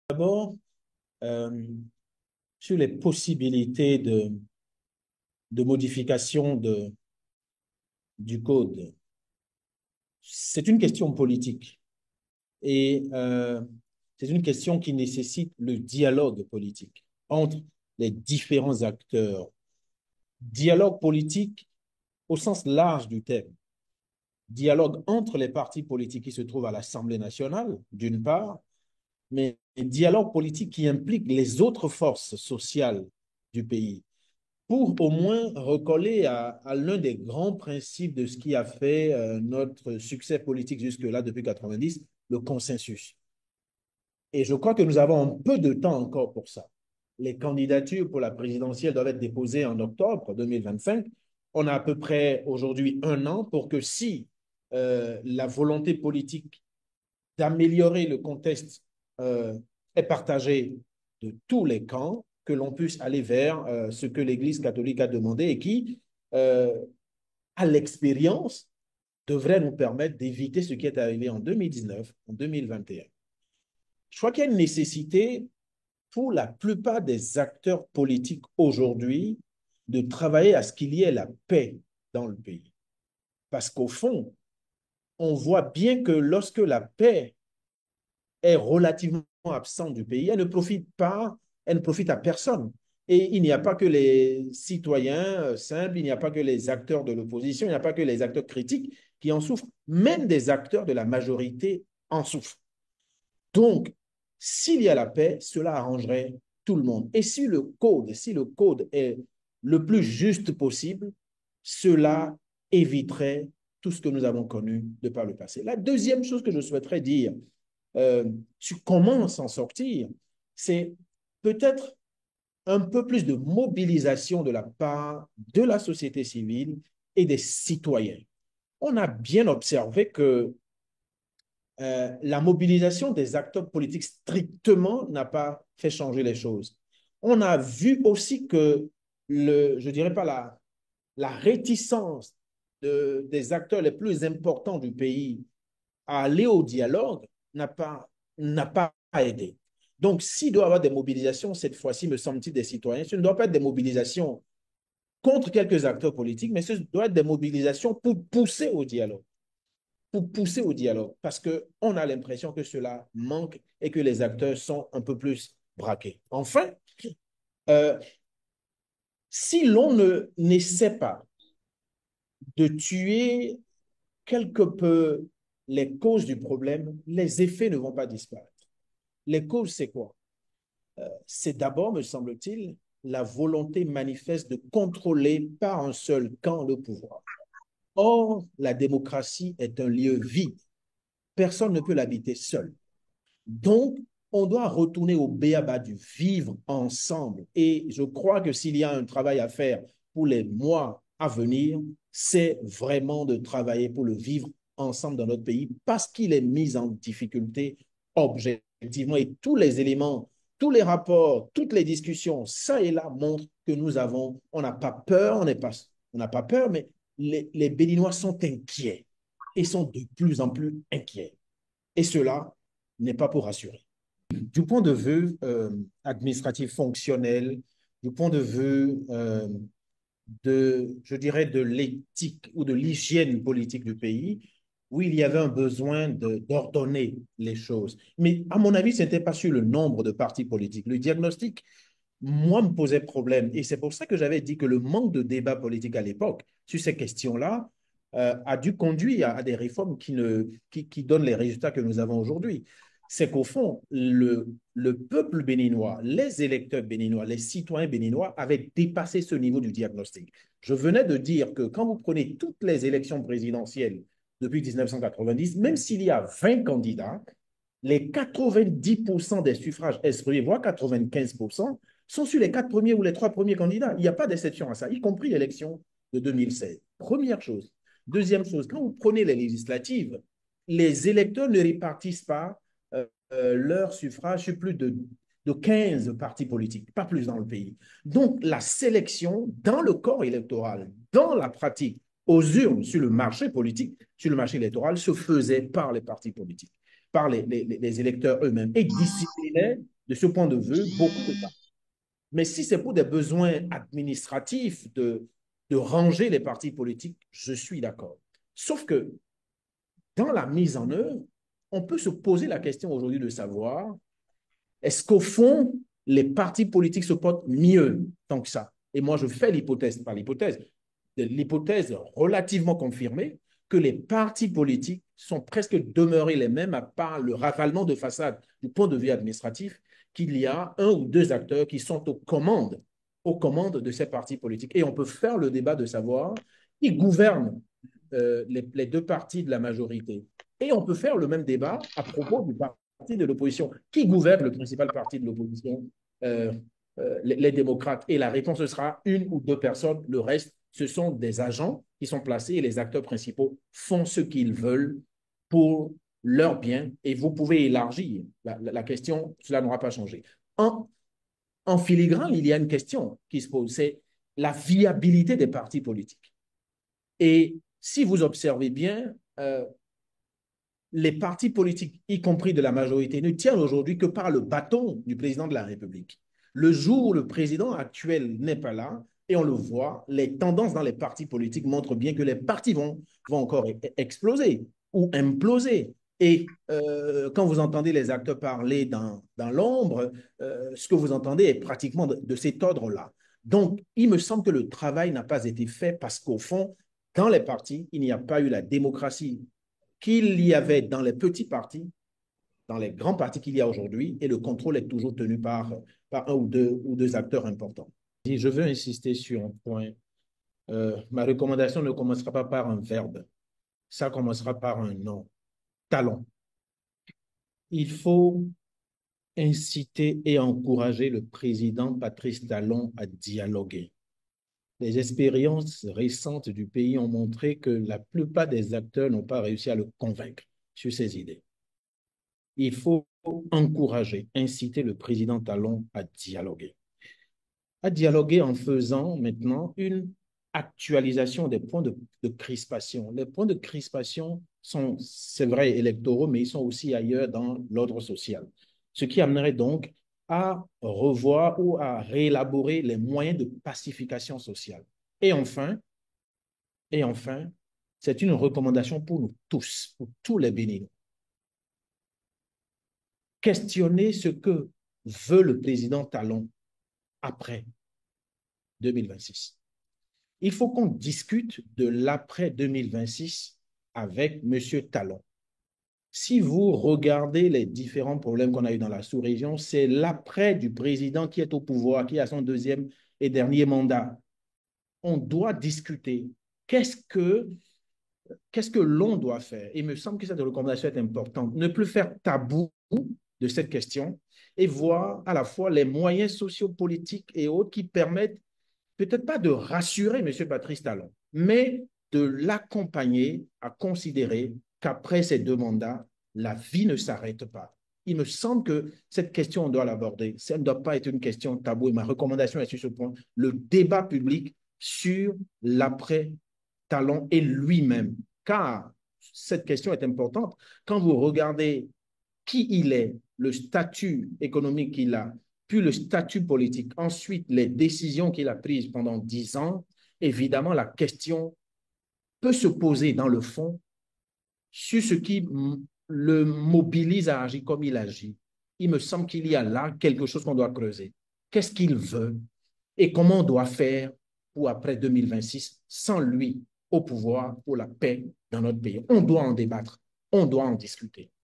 D'abord, euh, sur les possibilités de modification du code. C'est une question politique et c'est une question qui nécessite le dialogue politique entre les différents acteurs. Dialogue politique au sens large du terme. Dialogue entre les partis politiques qui se trouvent à l'Assemblée nationale, d'une part, mais dialogue politique qui implique les autres forces sociales du pays, pour au moins recoller à l'un des grands principes de ce qui a fait notre succès politique jusque-là depuis 90, le consensus. Et je crois que nous avons un peu de temps encore pour ça. Les candidatures pour la présidentielle doivent être déposées en octobre 2025. On a à peu près aujourd'hui un an pour que si la volonté politique d'améliorer le contexte est partagée de tous les camps, que l'on puisse aller vers ce que l'Église catholique a demandé et qui, euh, à l'expérience, devrait nous permettre d'éviter ce qui est arrivé en 2019, en 2021. Je crois qu'il y a une nécessité pour la plupart des acteurs politiques aujourd'hui de travailler à ce qu'il y ait la paix dans le pays. Parce qu'au fond, on voit bien que lorsque la paix est relativement absente du pays, elle ne profite à personne. Et il n'y a pas que les citoyens simples, il n'y a pas que les acteurs de l'opposition, il n'y a pas que les acteurs critiques qui en souffrent, même des acteurs de la majorité en souffrent. Donc, s'il y a la paix, cela arrangerait tout le monde. Et si le code est le plus juste possible, cela éviterait tout ce que nous avons connu de par le passé. La deuxième chose que je souhaiterais dire sur comment s'en sortir, c'est peut-être un peu plus de mobilisation de la part de la société civile et des citoyens. On a bien observé que la mobilisation des acteurs politiques strictement n'a pas fait changer les choses. On a vu aussi que je dirais pas la réticence des acteurs les plus importants du pays à aller au dialogue n'a pas aidé. Donc, s'il doit y avoir des mobilisations, cette fois-ci, me semble-t-il, des citoyens, ce ne doit pas être des mobilisations contre quelques acteurs politiques, mais ce doit être des mobilisations pour pousser au dialogue, parce qu'on a l'impression que cela manque et que les acteurs sont un peu plus braqués. Enfin, euh, si l'on n'essaie pas de tuer quelque peu les causes du problème, les effets ne vont pas disparaître. Les causes, c'est quoi? C'est d'abord, me semble-t-il, la volonté manifeste de contrôler par un seul camp le pouvoir. Or, la démocratie est un lieu vide. Personne ne peut l'habiter seul. Donc, on doit retourner au béaba du vivre ensemble. Et je crois que s'il y a un travail à faire pour les mois à venir, c'est vraiment de travailler pour le vivre ensemble dans notre pays parce qu'il est mis en difficulté objectivement et tous les éléments, tous les rapports, toutes les discussions, ça et là, montrent que on n'a pas peur, on n'a pas peur, mais les Béninois sont inquiets et sont de plus en plus inquiets. Et cela n'est pas pour rassurer. Du point de vue administratif fonctionnel, du point de vue je dirais, de l'éthique ou de l'hygiène politique du pays, oui, il y avait un besoin d'ordonner les choses. Mais à mon avis, ce n'était pas sur le nombre de partis politiques. Le diagnostic, moi, me posait problème. Et c'est pour ça que j'avais dit que le manque de débat politique à l'époque sur ces questions-là a dû conduire à des réformes qui donnent les résultats que nous avons aujourd'hui. C'est qu'au fond, le peuple béninois, les électeurs béninois, les citoyens béninois avaient dépassé ce niveau du diagnostic. Je venais de dire que quand vous prenez toutes les élections présidentielles depuis 1990, même s'il y a 20 candidats, les 90% des suffrages exprimés, voire 95%, sont sur les quatre premiers ou les trois premiers candidats. Il n'y a pas d'exception à ça, y compris l'élection de 2016. Première chose. Deuxième chose, quand vous prenez les législatives, les électeurs ne répartissent pas leur suffrage sur plus de 15 partis politiques, pas plus dans le pays. Donc, la sélection dans le corps électoral, dans la pratique, aux urnes, sur le marché politique, sur le marché électoral, se faisait par les partis politiques, par les électeurs eux-mêmes, et disciplinaient de ce point de vue, beaucoup de temps. Mais si c'est pour des besoins administratifs de ranger les partis politiques, je suis d'accord. Sauf que dans la mise en œuvre, on peut se poser la question aujourd'hui de savoir, est-ce qu'au fond, les partis politiques se portent mieux tant que ça? Et moi, je fais l'hypothèse, pas l'hypothèse, l'hypothèse relativement confirmée que les partis politiques sont presque demeurés les mêmes à part le ravalement de façade du point de vue administratif, qu'il y a un ou deux acteurs qui sont aux commandes de ces partis politiques. Et on peut faire le débat de savoir qui gouverne les deux partis de la majorité. Et on peut faire le même débat à propos du parti de l'opposition. Qui gouverne le principal parti de l'opposition? Les démocrates. Et la réponse sera une ou deux personnes. Le reste, ce sont des agents qui sont placés et les acteurs principaux font ce qu'ils veulent pour leur bien. Et vous pouvez élargir la question, cela n'aura pas changé. En, en filigrane, il y a une question qui se pose, c'est la viabilité des partis politiques. Et si vous observez bien, les partis politiques, y compris de la majorité, ne tiennent aujourd'hui que par le bâton du président de la République. Le jour où le président actuel n'est pas là, et on le voit, les tendances dans les partis politiques montrent bien que les partis vont encore exploser ou imploser. Et quand vous entendez les acteurs parler dans l'ombre, ce que vous entendez est pratiquement de cet ordre-là. Donc, il me semble que le travail n'a pas été fait parce qu'au fond, dans les partis, il n'y a pas eu la démocratie qu'il y avait dans les petits partis, dans les grands partis qu'il y a aujourd'hui, et le contrôle est toujours tenu par un ou deux acteurs importants. Et je veux insister sur un point. Ma recommandation ne commencera pas par un verbe, ça commencera par un nom, talent. Il faut inciter et encourager le président Patrice Talon à dialoguer. Les expériences récentes du pays ont montré que la plupart des acteurs n'ont pas réussi à le convaincre sur ses idées. Il faut encourager, inciter le président Talon à dialoguer. À dialoguer en faisant maintenant une actualisation des points de crispation. Les points de crispation sont, c'est vrai, électoraux, mais ils sont aussi ailleurs dans l'ordre social. Ce qui amènerait donc à revoir ou à réélaborer les moyens de pacification sociale. Et enfin, et enfin, c'est une recommandation pour nous tous, pour tous les Béninois. Questionner ce que veut le président Talon après 2026. Il faut qu'on discute de l'après 2026 avec M. Talon. Si vous regardez les différents problèmes qu'on a eu dans la sous-région, c'est l'après du président qui est au pouvoir, qui a son deuxième et dernier mandat. On doit discuter. Qu'est-ce que l'on doit faire? Il me semble que cette recommandation est importante. Ne plus faire tabou de cette question et voir à la fois les moyens sociopolitiques et autres qui permettent peut-être pas de rassurer M. Patrice Talon, mais de l'accompagner à considérer qu'après ces deux mandats, la vie ne s'arrête pas. Il me semble que cette question, on doit l'aborder. Ça ne doit pas être une question taboue. Et ma recommandation est sur ce point. Le débat public sur l'après-Talon et lui-même. Car cette question est importante. Quand vous regardez qui il est, le statut économique qu'il a, puis le statut politique, ensuite les décisions qu'il a prises pendant 10 ans, évidemment, la question peut se poser dans le fond sur ce qui le mobilise à agir comme il agit. Il me semble qu'il y a là quelque chose qu'on doit creuser. Qu'est-ce qu'il veut et comment on doit faire pour après 2026 sans lui au pouvoir pour la paix dans notre pays? On doit en débattre, on doit en discuter.